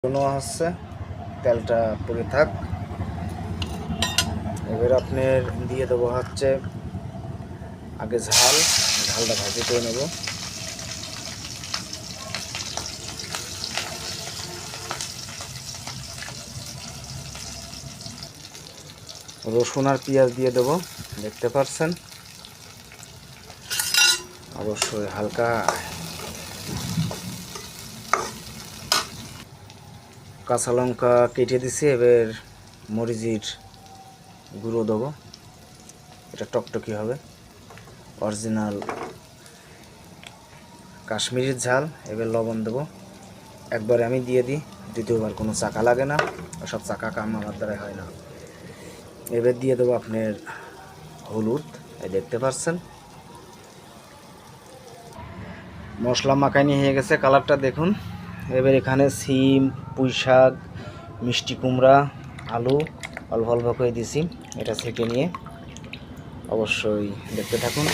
নেওয়া হচ্ছে, তেলটা পুড়ে থাক। এবার আপনার দিয়ে দেবো হচ্ছে আগে ঝালটা ভাজি করে নেব। রসুন আর পেঁয়াজ দিয়ে দেবো, দেখতে পাচ্ছেন। অবশ্যই হালকা কাঁচা লঙ্কা কেটে দিছি। এবার মরিচের গুঁড়ো দেবো, এটা টকটকি হবে, অরিজিনাল কাশ্মীরি ঝাল। এবার লবণ দেবো, একবারে আমি দিয়ে দিই, দ্বিতীয়বার কোনো চাকা লাগে না, সব চাকা কাম আমার দ্বারা হয় না। এবার দিয়ে দেবো আপনার হলুদ, এই দেখতে পাচ্ছেন। মশলা মাখানি হয়ে গেছে, কালারটা দেখুন। এবার এখানে সিম, পুঁই শাক, মিষ্টি কুমড়া, আলু অল্প অল্প করে দিছি, এটা ছেঁকে নিয়ে। অবশ্যই দেখতে থাকুন।